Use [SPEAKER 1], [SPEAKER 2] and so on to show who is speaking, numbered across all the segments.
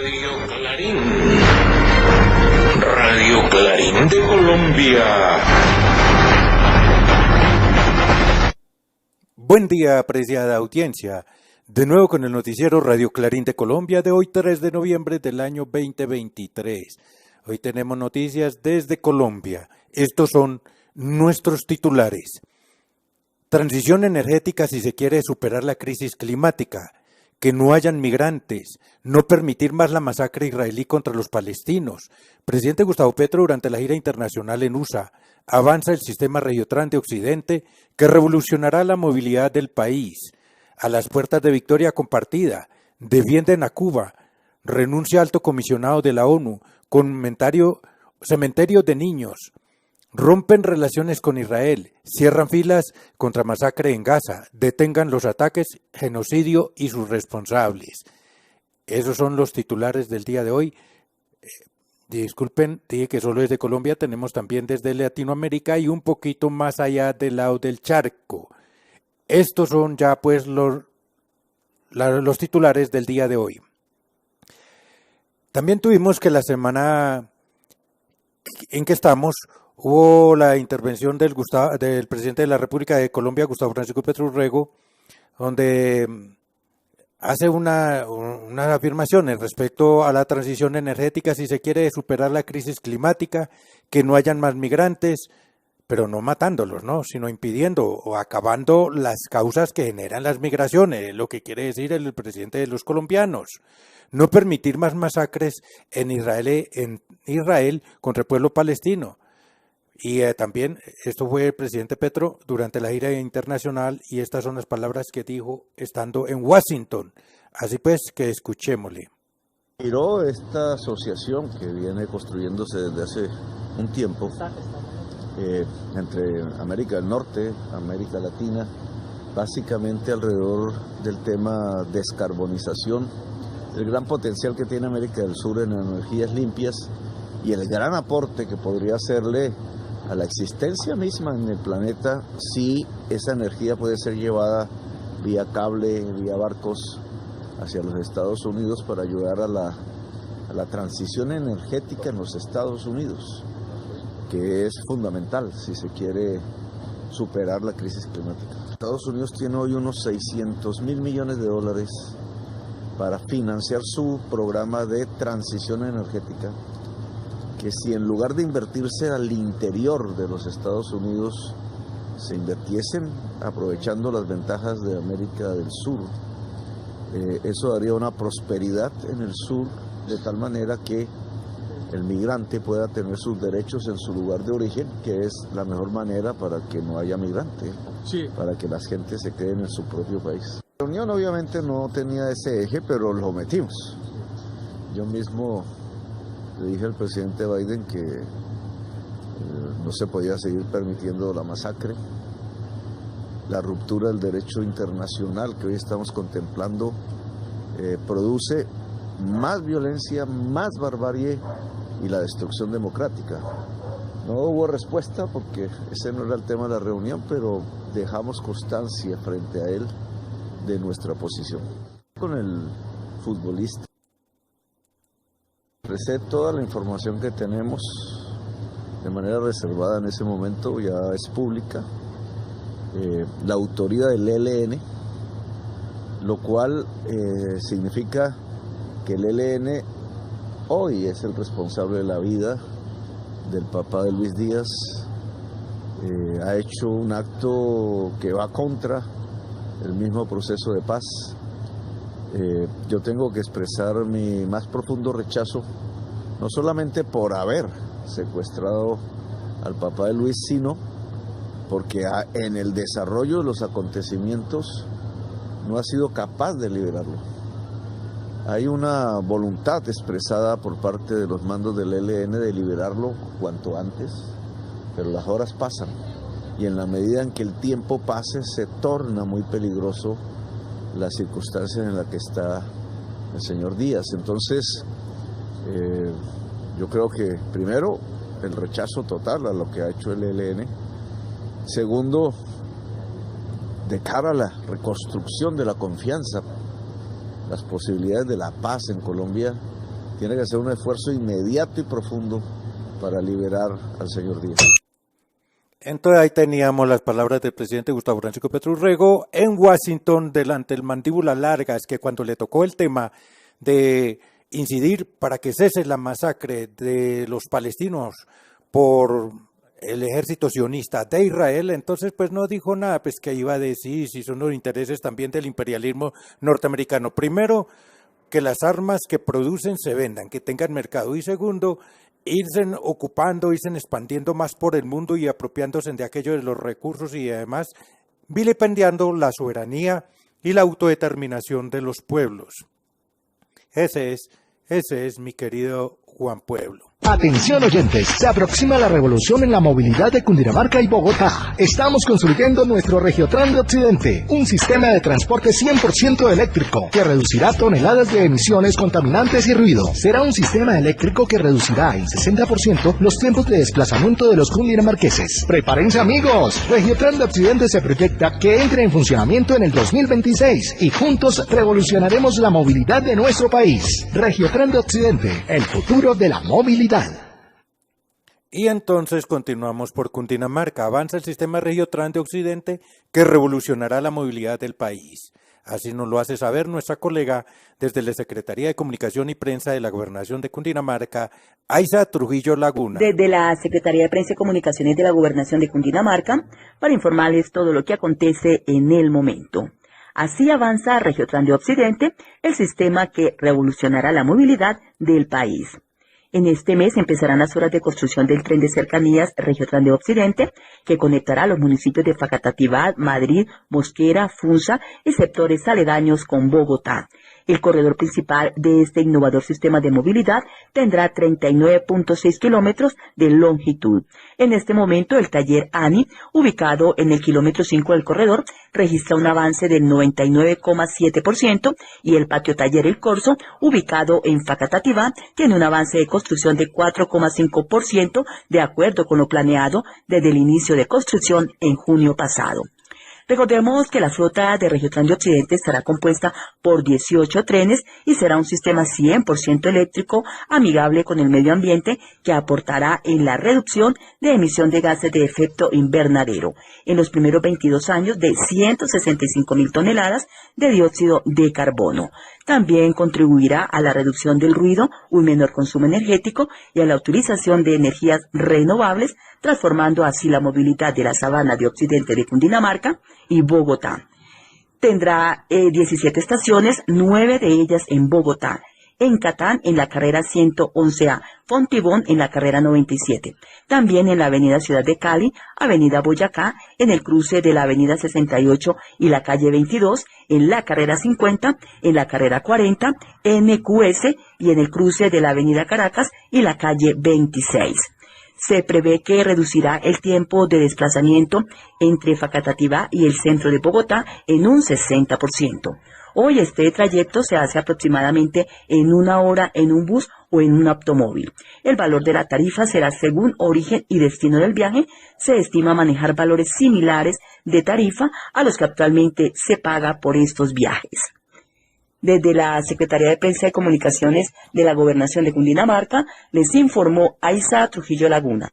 [SPEAKER 1] Radio Clarín. Radio Clarín de Colombia.
[SPEAKER 2] Buen día, apreciada audiencia. De nuevo con el noticiero Radio Clarín de Colombia de hoy 3 de noviembre del año 2023. Hoy tenemos noticias desde Colombia. Estos son nuestros titulares. Transición energética si se quiere superar la crisis climática. Que no hayan migrantes, no permitir más la masacre israelí contra los palestinos. Presidente Gustavo Petro durante la gira internacional en USA. Avanza el sistema Regiotran de Occidente que revolucionará la movilidad del país. A las puertas de victoria compartida. Defienden a Cuba. Renuncia alto comisionado de la ONU. Cementerio de niños. Rompen relaciones con Israel, cierran filas contra masacre en Gaza, detengan los ataques, genocidio y sus responsables. Esos son los titulares del día de hoy. Disculpen, dije que solo desde Colombia, tenemos también desde Latinoamérica y un poquito más allá del lado del charco. Estos son ya pues los titulares del día de hoy. También tuvimos que la semana en que estamos hubo la intervención del presidente de la República de Colombia, Gustavo Francisco Petro Urrego, donde hace una afirmación en respecto a la transición energética, si se quiere superar la crisis climática, que no hayan más migrantes, pero no matándolos, ¿no?, sino impidiendo o acabando las causas que generan las migraciones, lo que quiere decir el presidente de los colombianos. No permitir más masacres en Israel contra el pueblo palestino. Y también, esto fue el presidente Petro durante la gira internacional y estas son las palabras que dijo estando en Washington. Así pues, que escuchémosle.
[SPEAKER 3] Miró esta asociación que viene construyéndose desde hace un tiempo entre América del Norte, América Latina, básicamente alrededor del tema descarbonización, el gran potencial que tiene América del Sur en energías limpias y el gran aporte que podría hacerle a la existencia misma en el planeta si esa energía puede ser llevada vía cable, vía barcos hacia los Estados Unidos para ayudar a la transición energética en los Estados Unidos, que es fundamental si se quiere superar la crisis climática. Estados Unidos tiene hoy unos 600.000 millones de dólares para financiar su programa de transición energética, que si en lugar de invertirse al interior de los Estados Unidos, se invirtiesen aprovechando las ventajas de América del Sur, eso daría una prosperidad en el sur, de tal manera que el migrante pueda tener sus derechos en su lugar de origen, que es la mejor manera para que no haya migrante, sí, para que las gentes se queden en su propio país. La reunión obviamente no tenía ese eje, pero lo metimos. Yo mismo le dije al presidente Biden que no se podía seguir permitiendo la masacre, la ruptura del derecho internacional que hoy estamos contemplando produce más violencia, más barbarie y la destrucción democrática. No hubo respuesta porque ese no era el tema de la reunión, pero dejamos constancia frente a él de nuestra posición. Con el futbolista expresé toda la información que tenemos de manera reservada en ese momento, ya es pública, la autoría del ELN, lo cual significa que el ELN hoy es el responsable de la vida del papá de Luis Díaz, ha hecho un acto que va contra el mismo proceso de paz. Yo tengo que expresar mi más profundo rechazo, no solamente por haber secuestrado al papá de Luis, sino porque en el desarrollo de los acontecimientos no ha sido capaz de liberarlo. Hay una voluntad expresada por parte de los mandos del ELN de liberarlo cuanto antes, pero las horas pasan y en la medida en que el tiempo pase se torna muy peligroso las circunstancias en las que está el señor Díaz. Entonces, yo creo que primero el rechazo total a lo que ha hecho el ELN. Segundo, de cara a la reconstrucción de la confianza, las posibilidades de la paz en Colombia Tiene que ser un esfuerzo inmediato y profundo para liberar al señor Díaz.
[SPEAKER 2] Entonces ahí teníamos las palabras del presidente Gustavo Francisco Petro Urrego en Washington delante del mandíbula larga. Es que cuando le tocó el tema de incidir para que cese la masacre de los palestinos por el ejército sionista de Israel, entonces pues no dijo nada, pues que iba a decir si son los intereses también del imperialismo norteamericano. Primero, que las armas que producen se vendan, que tengan mercado. Y segundo, irse ocupando, irse expandiendo más por el mundo y apropiándose de aquello de los recursos y además vilipendiando la soberanía y la autodeterminación de los pueblos. Ese es mi querido Juan Pueblo.
[SPEAKER 4] Atención oyentes, se aproxima la revolución en la movilidad de Cundinamarca y Bogotá. Estamos construyendo nuestro Regiotran de Occidente, un sistema de transporte 100% eléctrico que reducirá toneladas de emisiones contaminantes y ruido. Será un sistema eléctrico que reducirá en 60% los tiempos de desplazamiento de los cundinamarqueses. ¡Prepárense amigos! Regiotran de Occidente se proyecta que entre en funcionamiento en el 2026 y juntos revolucionaremos la movilidad de nuestro país. Regiotran de Occidente, el futuro de la movilidad.
[SPEAKER 2] Y entonces continuamos por Cundinamarca. Avanza el sistema Regiotran de Occidente que revolucionará la movilidad del país. Así nos lo hace saber nuestra colega desde la Secretaría de Comunicación y Prensa de la Gobernación de Cundinamarca, Aiza Trujillo Laguna.
[SPEAKER 5] Desde la Secretaría de Prensa y Comunicaciones de la Gobernación de Cundinamarca, para informarles todo lo que acontece en el momento. Así avanza Regiotran de Occidente, el sistema que revolucionará la movilidad del país. En este mes empezarán las obras de construcción del tren de cercanías Regiotran de Occidente, que conectará los municipios de Facatativá, Madrid, Mosquera, Funza y sectores aledaños con Bogotá. El corredor principal de este innovador sistema de movilidad tendrá 39.6 kilómetros de longitud. En este momento, el taller ANI, ubicado en el kilómetro 5 del corredor, registra un avance del 99,7% y el patio taller El Corso, ubicado en Facatativá, tiene un avance de construcción de 4,5% de acuerdo con lo planeado desde el inicio de construcción en junio pasado. Recordemos que la flota de Regiotran de Occidente estará compuesta por 18 trenes y será un sistema 100% eléctrico amigable con el medio ambiente que aportará en la reducción de emisión de gases de efecto invernadero en los primeros 22 años de 165.000 toneladas de dióxido de carbono. También contribuirá a la reducción del ruido, un menor consumo energético y a la utilización de energías renovables, transformando así la movilidad de la sabana de Occidente de Cundinamarca y Bogotá. Tendrá 17 estaciones, 9 de ellas en Bogotá. En Catán, en la carrera 111A, Fontibón, en la carrera 97. También en la avenida Ciudad de Cali, avenida Boyacá, en el cruce de la avenida 68 y la calle 22, en la carrera 50, en la carrera 40, NQS y en el cruce de la avenida Caracas y la calle 26. Se prevé que reducirá el tiempo de desplazamiento entre Facatativá y el centro de Bogotá en un 60%. Hoy este trayecto se hace aproximadamente en 1 hora en un bus o en un automóvil. El valor de la tarifa será según origen y destino del viaje. Se estima manejar valores similares de tarifa a los que actualmente se paga por estos viajes. Desde la Secretaría de Prensa y Comunicaciones de la Gobernación de Cundinamarca, les informó Aiza Trujillo Laguna.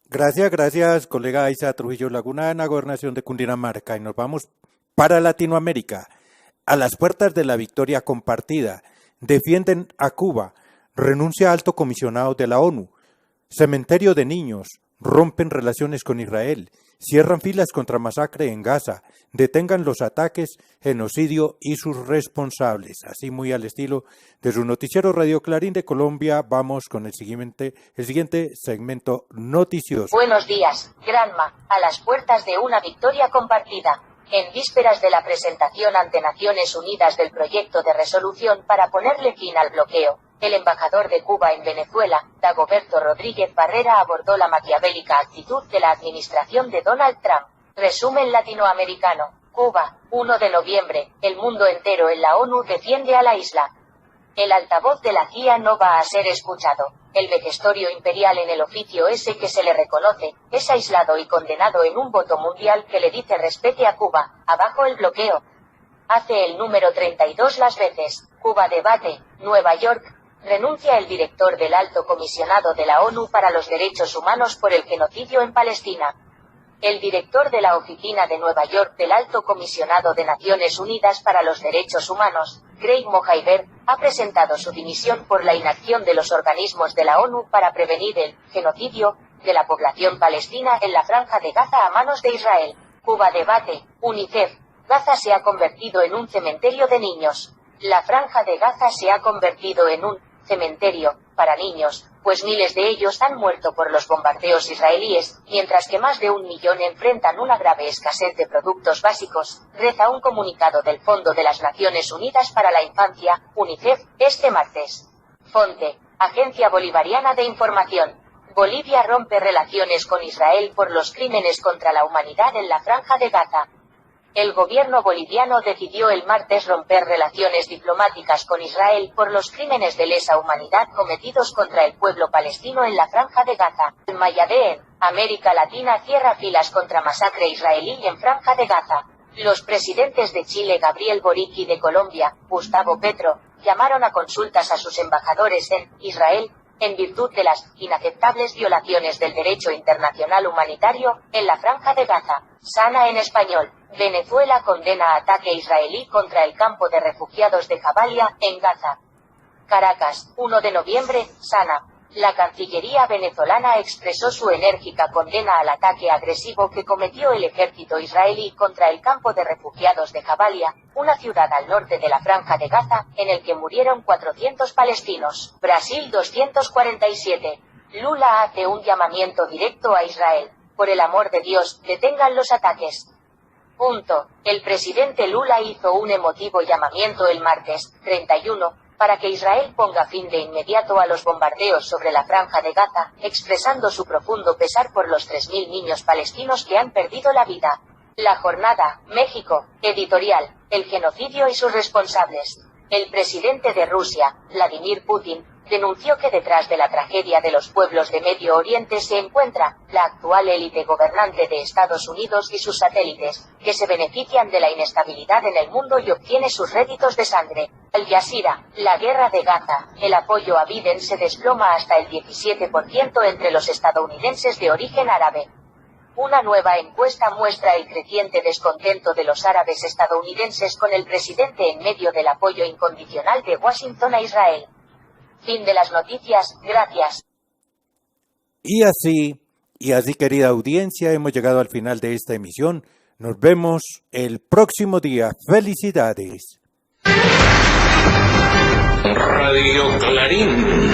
[SPEAKER 2] Gracias, colega Aiza Trujillo Laguna en la Gobernación de Cundinamarca. Y nos vamos para Latinoamérica. A las puertas de la victoria compartida, defienden a Cuba, renuncia alto comisionado de la ONU, cementerio de niños, rompen relaciones con Israel, cierran filas contra masacre en Gaza, detengan los ataques, genocidio y sus responsables. Así muy al estilo de su noticiero Radio Clarín de Colombia, vamos con el siguiente segmento noticioso.
[SPEAKER 6] Buenos días, Granma, a las puertas de una victoria compartida. En vísperas de la presentación ante Naciones Unidas del proyecto de resolución para ponerle fin al bloqueo, el embajador de Cuba en Venezuela, Dagoberto Rodríguez Barrera, abordó la maquiavélica actitud de la administración de Donald Trump. Resumen latinoamericano. Cuba, 1 de noviembre, el mundo entero en la ONU defiende a la isla. El altavoz de la CIA no va a ser escuchado. El vejestorio imperial en el oficio ese que se le reconoce, es aislado y condenado en un voto mundial que le dice respete a Cuba, abajo el bloqueo. Hace el número 32 las veces. Cuba debate, Nueva York, Renuncia el director del Alto Comisionado de la ONU para los Derechos Humanos por el genocidio en Palestina. El director de la Oficina de Nueva York del Alto Comisionado de Naciones Unidas para los Derechos Humanos, Craig Mohaber, ha presentado su dimisión por la inacción de los organismos de la ONU para prevenir el genocidio de la población palestina en la Franja de Gaza a manos de Israel. Cuba debate, UNICEF. Gaza se ha convertido en un cementerio de niños. La Franja de Gaza se ha convertido en un cementerio para niños, pues miles de ellos han muerto por los bombardeos israelíes, mientras que más de 1 millón enfrentan una grave escasez de productos básicos, reza un comunicado del Fondo de las Naciones Unidas para la Infancia, UNICEF, este martes. Fonte: Agencia Bolivariana de Información. Bolivia rompe relaciones con Israel por los crímenes contra la humanidad en la Franja de Gaza. El gobierno boliviano decidió el martes romper relaciones diplomáticas con Israel por los crímenes de lesa humanidad cometidos contra el pueblo palestino en la Franja de Gaza. El Mayadeen, América Latina cierra filas contra masacre israelí en Franja de Gaza. Los presidentes de Chile, Gabriel Boric, y de Colombia, Gustavo Petro, llamaron a consultas a sus embajadores en Israel, en virtud de las inaceptables violaciones del derecho internacional humanitario en la Franja de Gaza. Sana en español. Venezuela condena ataque israelí contra el campo de refugiados de Jabalia, en Gaza. Caracas, 1 de noviembre, Sana. La Cancillería venezolana expresó su enérgica condena al ataque agresivo que cometió el ejército israelí contra el campo de refugiados de Jabalia, una ciudad al norte de la Franja de Gaza, en el que murieron 400 palestinos. Brasil 247. Lula hace un llamamiento directo a Israel. Por el amor de Dios, detengan los ataques. El presidente Lula hizo un emotivo llamamiento el martes, 31, para que Israel ponga fin de inmediato a los bombardeos sobre la Franja de Gaza, expresando su profundo pesar por los 3.000 niños palestinos que han perdido la vida. La Jornada, México, editorial, el genocidio y sus responsables. El presidente de Rusia, Vladimir Putin, denunció que detrás de la tragedia de los pueblos de Medio Oriente se encuentra la actual élite gobernante de Estados Unidos y sus satélites, que se benefician de la inestabilidad en el mundo y obtiene sus réditos de sangre. Al Jazeera, la guerra de Gaza, el apoyo a Biden se desploma hasta el 17% entre los estadounidenses de origen árabe. Una nueva encuesta muestra el creciente descontento de los árabes estadounidenses con el presidente en medio del apoyo incondicional de Washington a Israel. Fin de las noticias, gracias.
[SPEAKER 2] Y así, querida audiencia, hemos llegado al final de esta emisión. Nos vemos el próximo día. ¡Felicidades!
[SPEAKER 1] Radio Clarín.